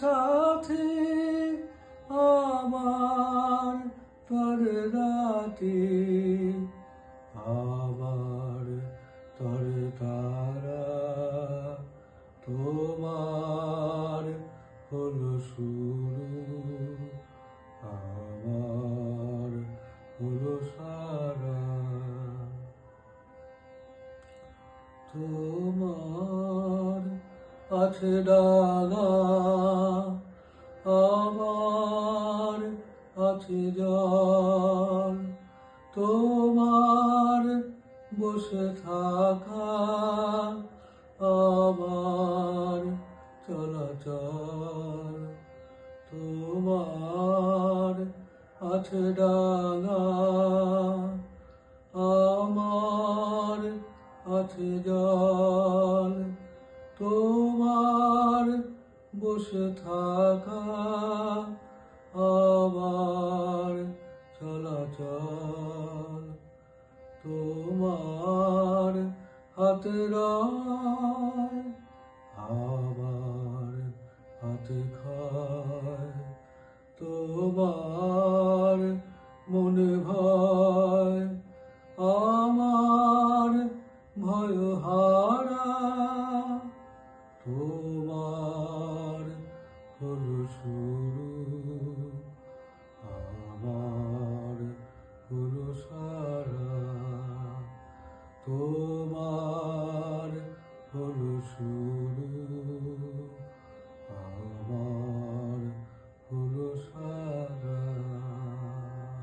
সাথে আমার তোর রাতে, আবার তোর তারা তোমার হলো শুরু, আমার হলো সারা। তোমার আছে ডানা, আমার আছে জল, তোমার বসে থাকা আমার চলাচল। তোমার আছে ডানা, আমার আছে জল, তোমার বসে থাকা আমার চলাচল। তোমার হাতে রয়, আমার হাতে খায়, তোমার মনে ভয়, আমার ভয় হারা। তোমার হলো শুরু, আমার হলো সারা। তোমার হলো শুরু।